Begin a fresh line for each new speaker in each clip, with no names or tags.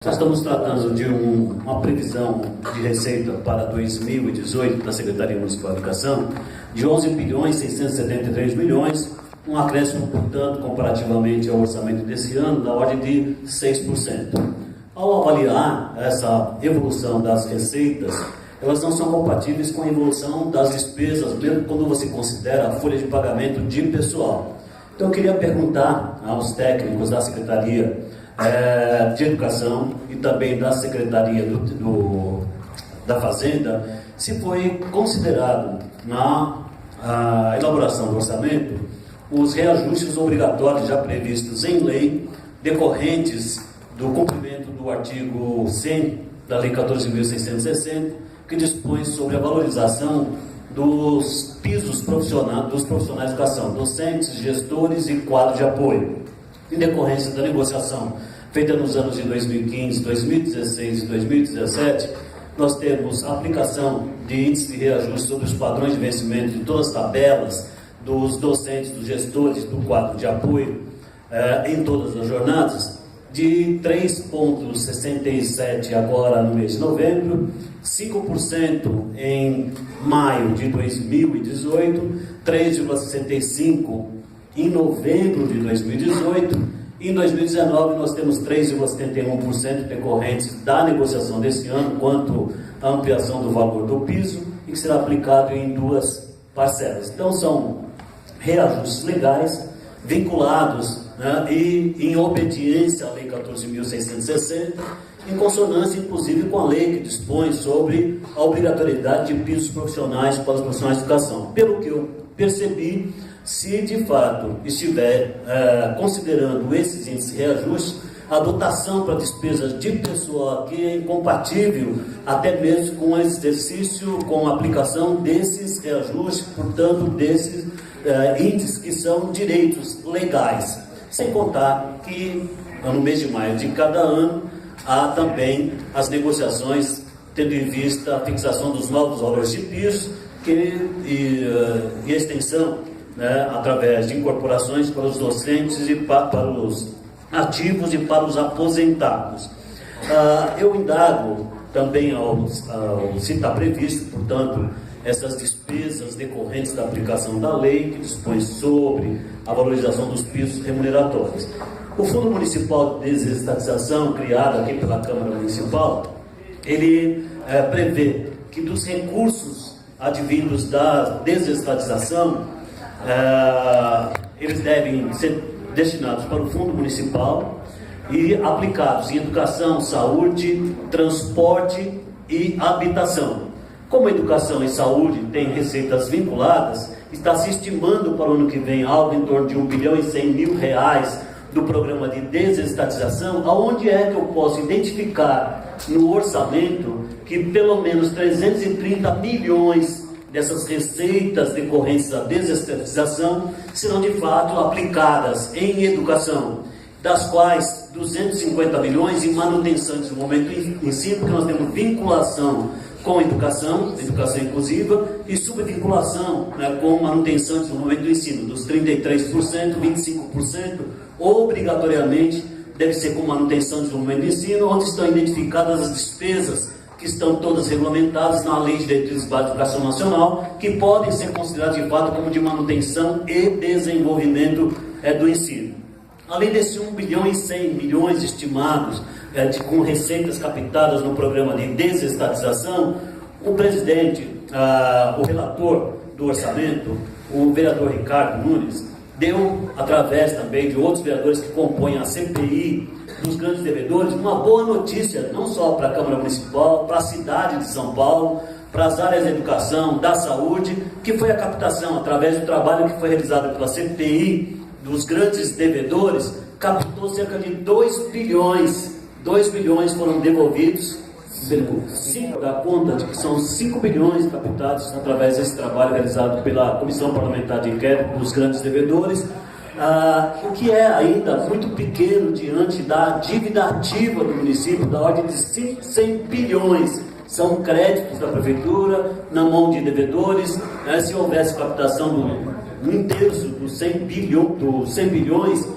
Nós estamos tratando de uma previsão de receita para 2018 da Secretaria Municipal de Educação de 11 bilhões 673 milhões, um acréscimo, portanto, comparativamente ao orçamento desse ano, da ordem de 6%. Ao avaliar essa evolução das receitas, elas não são compatíveis com a evolução das despesas, mesmo quando você considera a folha de pagamento de pessoal. Então, eu queria perguntar aos técnicos da Secretaria de Educação e também da Secretaria da Fazenda, se foi considerado na elaboração do orçamento os reajustes obrigatórios já previstos em lei, decorrentes do cumprimento do artigo 100 da Lei 14.660, que dispõe sobre a valorização dos pisos profissionais, dos profissionais de educação, docentes, gestores e quadro de apoio, em decorrência da negociação feita nos anos de 2015, 2016 e 2017, nós temos a aplicação de índice de reajuste sobre os padrões de vencimento de todas as tabelas dos docentes, dos gestores, do quadro de apoio em todas as jornadas, de 3,67% agora no mês de novembro, 5% em maio de 2018, 3,65% em novembro de 2018, em 2019 nós temos 3,71% decorrentes da negociação desse ano quanto à ampliação do valor do piso e que será aplicado em duas parcelas. Então são reajustes legais vinculados e em obediência à Lei 14.660, em consonância inclusive com a lei que dispõe sobre a obrigatoriedade de pisos profissionais para os profissionais de educação. Pelo que eu percebi, se de fato estiver considerando esses índices de reajuste, a dotação para despesas de pessoal aqui é incompatível até mesmo com o exercício, com a aplicação desses reajustes, portanto, desses índices que são direitos legais. Sem contar que no mês de maio de cada ano há também as negociações tendo em vista a fixação dos novos valores de piso e extensão através de incorporações para os docentes e para os ativos e para os aposentados. Eu indago também se está previsto, portanto, essas despesas decorrentes da aplicação da lei que dispõe sobre a valorização dos pisos remuneratórios. O Fundo Municipal de Desestatização, criado aqui pela Câmara Municipal, ele prevê que dos recursos advindos da desestatização, eles devem ser destinados para o Fundo Municipal e aplicados em educação, saúde, transporte e habitação. Como a educação e saúde têm receitas vinculadas, está se estimando para o ano que vem algo em torno de R$ 1.100.000 do programa de desestatização, aonde é que eu posso identificar no orçamento que pelo menos 330 milhões dessas receitas decorrentes da desestatização serão de fato aplicadas em educação, das quais 250 milhões em manutenção de desenvolvimento e ensino, porque nós temos vinculação com a educação inclusiva, e subvinculação com manutenção de desenvolvimento do ensino, dos 33%, 25%, obrigatoriamente deve ser com manutenção de desenvolvimento do ensino, onde estão identificadas as despesas que estão todas regulamentadas na Lei de Diretrizes Básicas de Educação Nacional, que podem ser consideradas de fato como de manutenção e desenvolvimento do ensino. Além desse 1 bilhão e 100 milhões estimados com receitas captadas no programa de desestatização, o presidente, o relator do orçamento, o vereador Ricardo Nunes, deu, através também de outros vereadores que compõem a CPI dos grandes devedores, uma boa notícia, não só para a Câmara Municipal, para a cidade de São Paulo, para as áreas da educação, da saúde, que foi a captação, através do trabalho que foi realizado pela CPI dos grandes devedores, captou cerca de 2 bilhões. 2 bilhões foram devolvidos, da conta de que são 5 bilhões captados através desse trabalho realizado pela Comissão Parlamentar de Inquérito dos grandes devedores, o que é ainda muito pequeno diante da dívida ativa do município, da ordem de 100 bilhões. São créditos da prefeitura na mão de devedores. Se houvesse captação de 1/3 dos 100 bilhões,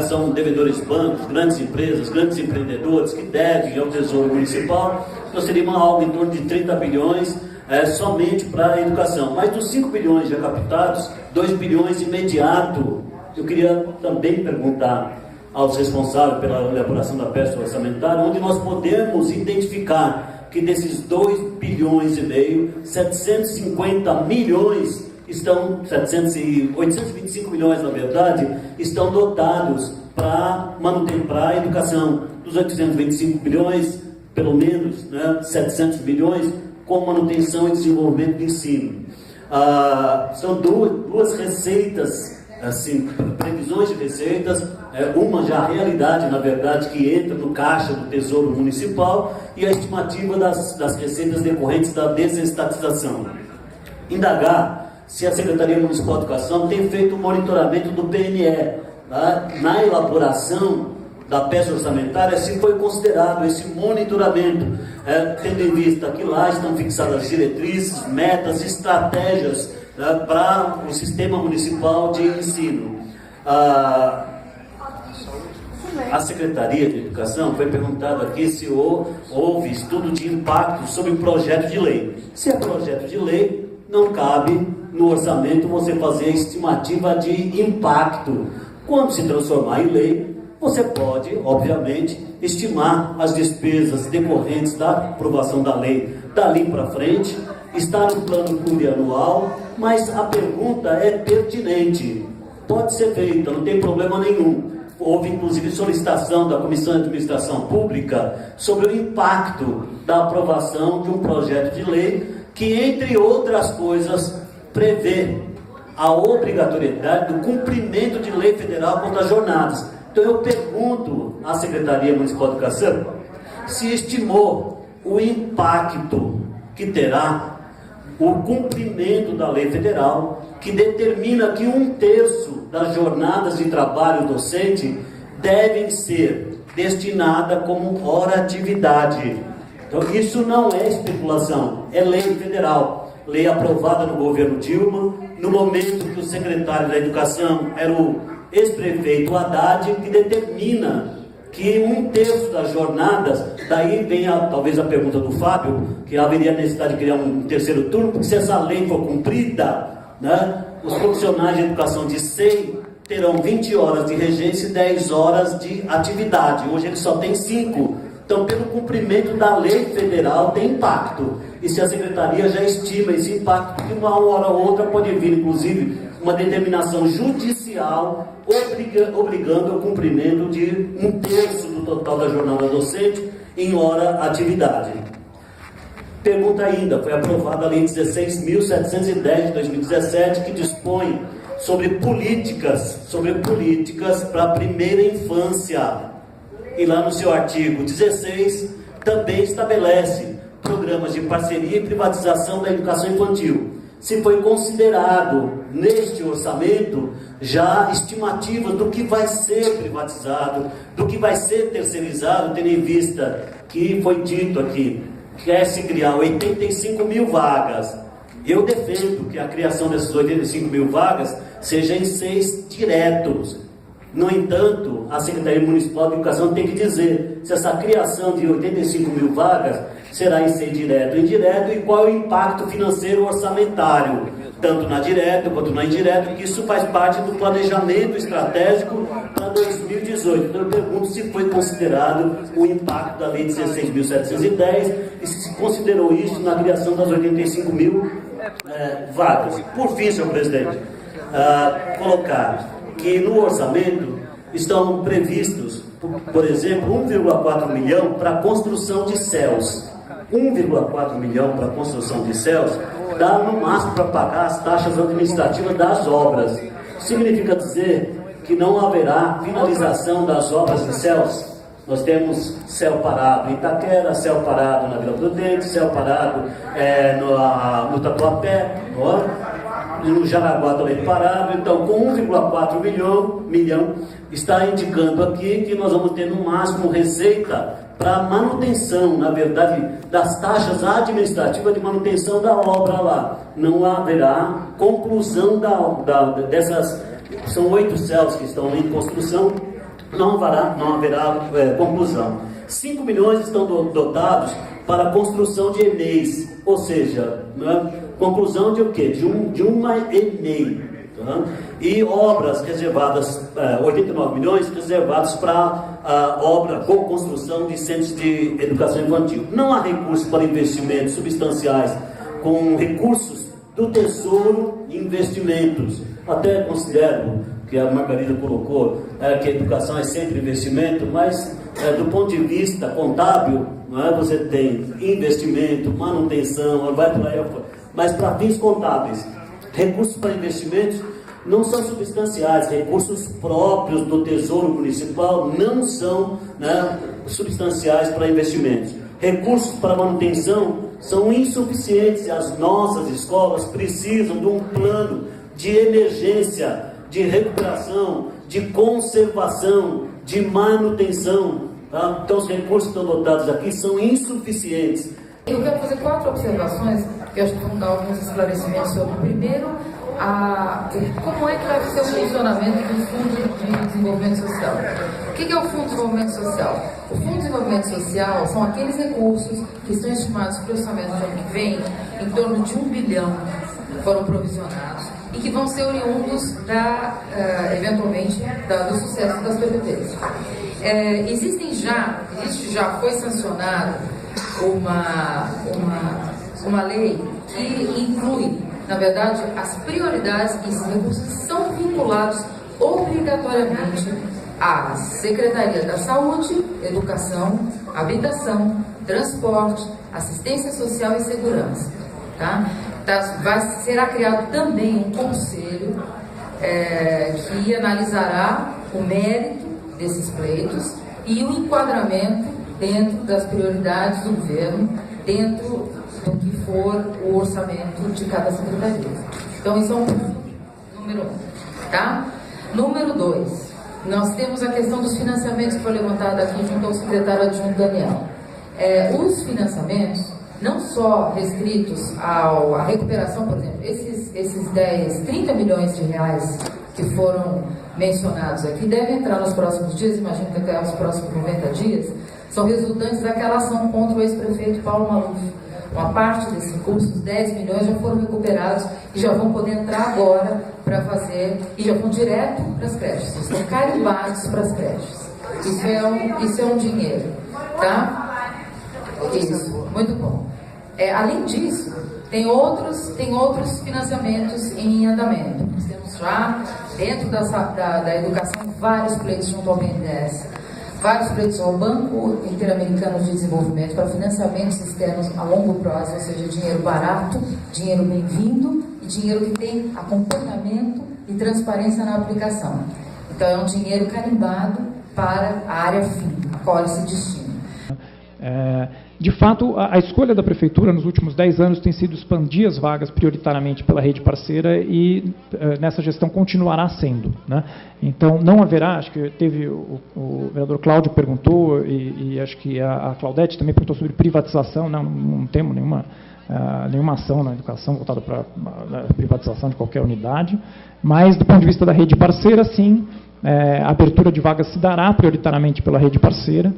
são devedores de bancos, grandes empresas, grandes empreendedores que devem ao Tesouro Municipal. Então seria algo em torno de 30 bilhões somente para a educação. Mas dos 5 bilhões já captados, 2 bilhões imediato. Eu queria também perguntar aos responsáveis pela elaboração da peça orçamentária, onde nós podemos identificar que desses 2 bilhões e meio, 750 milhões estão, 825 milhões na verdade, estão dotados para a educação. Dos 825 bilhões, pelo menos 700 milhões com manutenção e desenvolvimento do ensino. São duas receitas, assim, previsões de receitas, uma já realidade, na verdade, que entra no caixa do Tesouro Municipal, e a estimativa das receitas decorrentes da desestatização. Indagar se a Secretaria Municipal de Educação tem feito o monitoramento do PNE, na elaboração da peça orçamentária, se foi considerado esse monitoramento, tendo em vista que lá estão fixadas diretrizes, metas, estratégias para o sistema municipal de ensino. A Secretaria de Educação foi perguntado aqui se houve estudo de impacto sobre o projeto de lei. Se é projeto de lei, não cabe no orçamento você fazer a estimativa de impacto. Quando se transformar em lei, você pode, obviamente, estimar as despesas decorrentes da aprovação da lei dali para frente, está no plano plurianual, mas a pergunta é pertinente, pode ser feita, não tem problema nenhum. Houve inclusive solicitação da Comissão de Administração Pública sobre o impacto da aprovação de um projeto de lei que, entre outras coisas, prevê a obrigatoriedade do cumprimento de lei federal contra as jornadas. Então eu pergunto à Secretaria Municipal de Educação se estimou o impacto que terá o cumprimento da lei federal, que determina que 1/3 das jornadas de trabalho docente devem ser destinada como hora atividade. Então isso não é especulação, é lei federal, lei aprovada no governo Dilma, no momento que o secretário da Educação era o ex-prefeito Haddad, que determina que 1/3 das jornadas, daí vem talvez a pergunta do Fábio, que haveria necessidade de criar um terceiro turno, porque se essa lei for cumprida, os profissionais de educação de SEI terão 20 horas de regência e 10 horas de atividade. Hoje eles só têm 5. Então, pelo cumprimento da lei federal, tem impacto. E se a Secretaria já estima esse impacto, de uma hora ou outra pode vir, inclusive, uma determinação judicial obrigando ao cumprimento de 1/3 do total da jornada docente em hora atividade. Pergunta ainda, foi aprovada a Lei 16.710 de 2017, que dispõe sobre políticas para a primeira infância. E lá no seu artigo 16, também estabelece programas de parceria e privatização da educação infantil. Se foi considerado neste orçamento já estimativas do que vai ser privatizado, do que vai ser terceirizado, tendo em vista que foi dito aqui, quer-se criar 85 mil vagas. Eu defendo que a criação dessas 85 mil vagas seja em 6 diretos. No entanto, a Secretaria Municipal de Educação tem que dizer se essa criação de 85 mil vagas será em ser direto ou indireto e qual é o impacto financeiro orçamentário, tanto na direta quanto na indireta, que isso faz parte do planejamento estratégico para 2018. Então eu pergunto se foi considerado o impacto da Lei 16.710 e se considerou isso na criação das 85 mil vagas. Por fim, senhor presidente, colocar que no orçamento estão previstos, por exemplo, 1,4 milhão para a construção de céus. 1,4 milhão para a construção de céus dá no máximo para pagar as taxas administrativas das obras. Significa dizer que não haverá finalização das obras de céus? Nós temos céu parado em Itaquera, céu parado na Vila Prudente, céu parado no Tatuapé, no Jaraguá também parado. Então, com 1,4 milhão, está indicando aqui que nós vamos ter no máximo receita para manutenção, na verdade, das taxas administrativas de manutenção da obra lá. Não haverá conclusão dessas, são 8 céus que estão em construção, não haverá conclusão. 5 milhões estão dotados para a construção de EMEIs, ou seja, né, conclusão de o quê? De uma EMEI. Tá? E obras reservadas, 89 milhões reservados para a obra com construção de centros de educação infantil. Não há recursos para investimentos substanciais com recursos do Tesouro e investimentos. Até considero que a Margarida colocou que a educação é sempre investimento, mas do ponto de vista contábil, você tem investimento, manutenção, vai por aí, mas para fins contábeis, recursos para investimentos não são substanciais, recursos próprios do Tesouro Municipal não são substanciais para investimentos. Recursos para manutenção são insuficientes e as nossas escolas precisam de um plano de emergência, de recuperação, de conservação, de manutenção. Tá? Então os recursos que estão dotados aqui são insuficientes.
Eu quero fazer 4 observações, que eu acho que vão dar alguns esclarecimentos sobre. Primeiro, como é que vai ser o funcionamento do Fundo de Desenvolvimento Social. O que é o Fundo de Desenvolvimento Social? O Fundo de Desenvolvimento Social são aqueles recursos que estão estimados para o orçamento do ano que vem, em torno de 1 bilhão foram provisionados, e que vão ser oriundos eventualmente do sucesso das PPPs. Foi sancionada uma lei que inclui, na verdade, as prioridades e esses recursos são vinculados obrigatoriamente à Secretaria da Saúde, Educação, Habitação, Transporte, Assistência Social e Segurança. Tá? Será criado também um conselho que analisará o mérito desses pleitos e o enquadramento dentro das prioridades do governo, dentro do que for o orçamento de cada secretaria. Então, isso é um ponto número 1. Tá? Número 2, nós temos a questão dos financiamentos que foi levantada aqui junto ao secretário adjunto Daniel. Os financiamentos, não só restritos à recuperação, por exemplo, esses 30 milhões de reais que foram mencionados aqui, devem entrar nos próximos dias, imagino que até os próximos 90 dias, são resultantes daquela ação contra o ex-prefeito Paulo Maluf. Uma parte desses recursos, 10 milhões, já foram recuperados e já vão poder entrar agora para fazer, e já vão direto para as creches, estão carimbados para as creches. Isso é um dinheiro, tá? Isso, muito bom. Além disso, tem outros financiamentos em andamento. Nós temos já, dentro da educação, vários pleitos junto ao BNDES, vários pleitos ao Banco Interamericano de Desenvolvimento para financiamentos externos a longo prazo, ou seja, dinheiro barato, dinheiro bem-vindo e dinheiro que tem acompanhamento e transparência na aplicação. Então, é um dinheiro carimbado para a área fim, a qual ele se destina.
De fato, a escolha da Prefeitura nos últimos 10 anos tem sido expandir as vagas prioritariamente pela rede parceira e nessa gestão continuará sendo. Né? Então, não haverá, acho que teve o vereador Cláudio perguntou e acho que a Claudete também perguntou sobre privatização, não temos nenhuma ação na educação voltada para a privatização de qualquer unidade, mas do ponto de vista da rede parceira, sim, a abertura de vagas se dará prioritariamente pela rede parceira,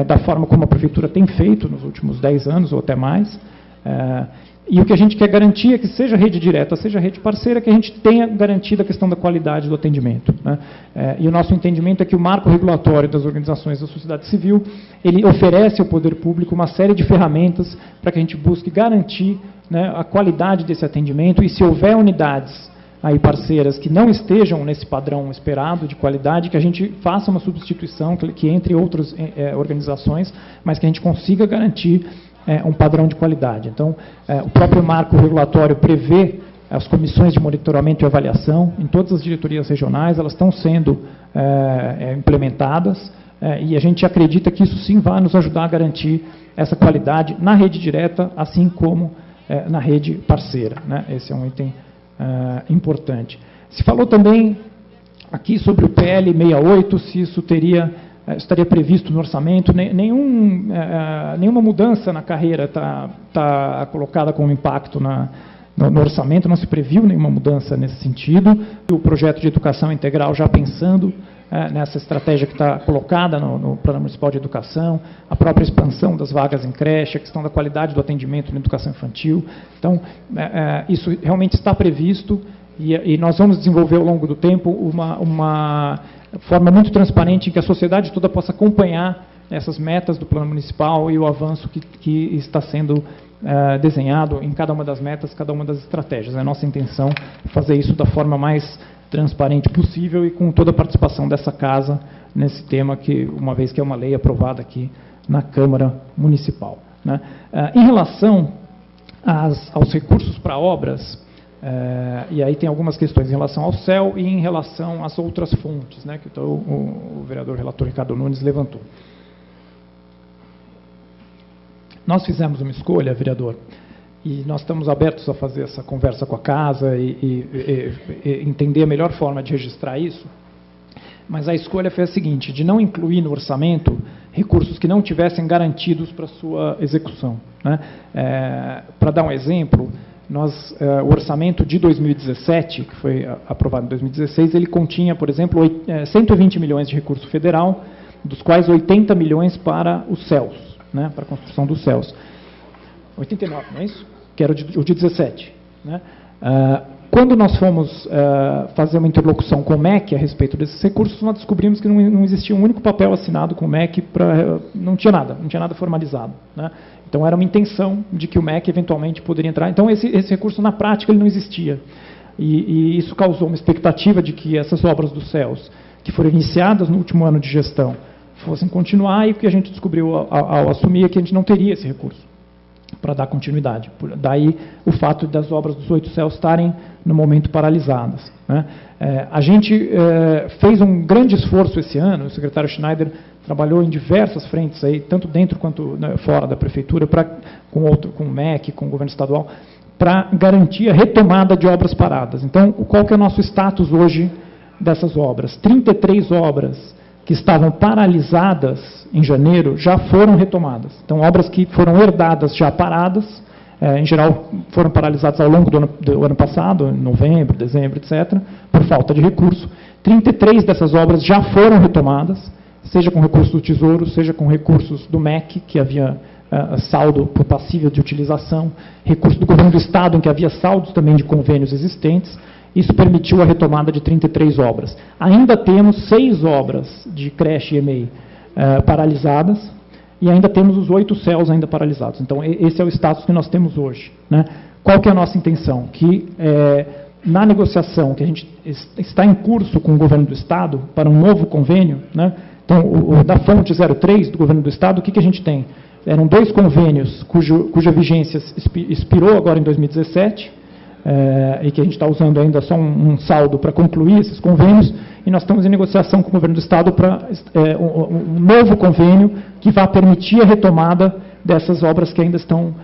da forma como a Prefeitura tem feito nos últimos 10 anos ou até mais. E o que a gente quer garantir é que seja rede direta, seja rede parceira, que a gente tenha garantido a questão da qualidade do atendimento. Né? E o nosso entendimento é que o marco regulatório das organizações da sociedade civil, ele oferece ao poder público uma série de ferramentas para que a gente busque garantir, né, a qualidade desse atendimento, e se houver unidades aí parceiras que não estejam nesse padrão esperado de qualidade, que a gente faça uma substituição, que entre outras organizações, mas que a gente consiga garantir um padrão de qualidade. Então, o próprio marco regulatório prevê as comissões de monitoramento e avaliação em todas as diretorias regionais, elas estão sendo implementadas, e a gente acredita que isso sim vai nos ajudar a garantir essa qualidade na rede direta, assim como na rede parceira. Né? Esse é um item importante. Se falou também aqui sobre o PL 68, se isso estaria previsto no orçamento. Nenhuma mudança na carreira está colocada como impacto no orçamento, não se previu nenhuma mudança nesse sentido. O projeto de educação integral já pensando nessa estratégia que está colocada no Plano Municipal de Educação, a própria expansão das vagas em creche, a questão da qualidade do atendimento na educação infantil. Então, isso realmente está previsto e nós vamos desenvolver ao longo do tempo uma forma muito transparente em que a sociedade toda possa acompanhar essas metas do Plano Municipal e o avanço que está sendo desenhado em cada uma das metas, cada uma das estratégias. É a nossa intenção fazer isso da forma mais transparente possível e com toda a participação dessa casa nesse tema, que uma vez que é uma lei aprovada aqui na Câmara Municipal, né? Em relação aos recursos para obras, e aí tem algumas questões em relação ao CEL e em relação às outras fontes, né, que o vereador relator Ricardo Nunes levantou. Nós fizemos uma escolha, vereador, e nós estamos abertos a fazer essa conversa com a casa e entender a melhor forma de registrar isso, mas a escolha foi a seguinte, de não incluir no orçamento recursos que não tivessem garantidos para sua execução, né? Para dar um exemplo, o orçamento de 2017, que foi aprovado em 2016, ele continha, por exemplo, 120 milhões de recurso federal, dos quais 80 milhões para os CELS, né, para a construção dos CELS. 89, não é isso? Que era o de 17. Né? Quando nós fomos fazer uma interlocução com o MEC a respeito desses recursos, nós descobrimos que não existia um único papel assinado com o MEC, não tinha nada formalizado. Né? Então, era uma intenção de que o MEC eventualmente poderia entrar. Então, esse recurso, na prática, ele não existia. E isso causou uma expectativa de que essas obras dos CELS, que foram iniciadas no último ano de gestão, fossem continuar, e o que a gente descobriu ao assumir é que a gente não teria esse recurso para dar continuidade. Daí o fato das obras dos 8 CELS estarem, no momento, paralisadas. Né? A gente fez um grande esforço esse ano, o secretário Schneider trabalhou em diversas frentes, aí, tanto dentro quanto fora da Prefeitura, com o MEC, com o Governo Estadual, para garantir a retomada de obras paradas. Então, qual que é o nosso status hoje dessas obras? 33 obras que estavam paralisadas em janeiro já foram retomadas. Então, obras que foram herdadas já paradas, em geral foram paralisadas ao longo do ano passado, em novembro, dezembro, etc., por falta de recurso. 33 dessas obras já foram retomadas, seja com recursos do Tesouro, seja com recursos do MEC, que havia saldo por passível de utilização, recurso do Governo do Estado, em que havia saldos também de convênios existentes. Isso permitiu a retomada de 33 obras. Ainda temos 6 obras de creche e EMEI paralisadas, e ainda temos os 8 CELS ainda paralisados. Então, esse é o status que nós temos hoje. Né? Qual que é a nossa intenção? Que, na negociação que a gente está em curso com o Governo do Estado para um novo convênio, né? Então, o da fonte 03 do Governo do Estado, o que a gente tem? Eram 2 convênios cuja vigência expirou agora em 2017, e que a gente está usando ainda só um saldo para concluir esses convênios, e nós estamos em negociação com o Governo do Estado para um novo convênio que vai permitir a retomada dessas obras que ainda estão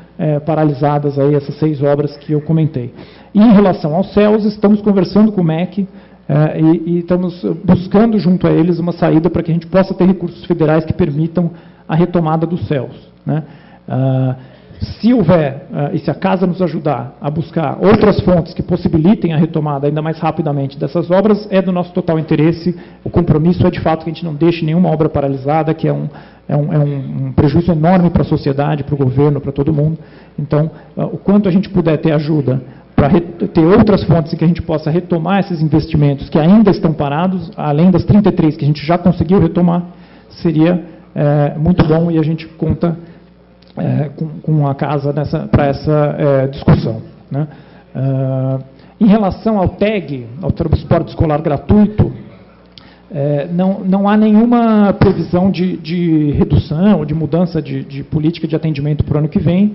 paralisadas, aí, essas 6 obras que eu comentei. E em relação aos CELS, estamos conversando com o MEC e estamos buscando junto a eles uma saída para que a gente possa ter recursos federais que permitam a retomada dos CELS. Né? Se houver, e se a Casa nos ajudar a buscar outras fontes que possibilitem a retomada ainda mais rapidamente dessas obras, é do nosso total interesse. O compromisso é, de fato, que a gente não deixe nenhuma obra paralisada, que é um prejuízo enorme para a sociedade, para o governo, para todo mundo. Então, o quanto a gente puder ter ajuda para ter outras fontes em que a gente possa retomar esses investimentos que ainda estão parados, além das 33 que a gente já conseguiu retomar, seria muito bom, e a gente conta com a Casa para essa discussão. Né? Em relação ao TEG, ao transporte escolar gratuito, não há nenhuma previsão de redução ou de mudança de política de atendimento para o ano que vem.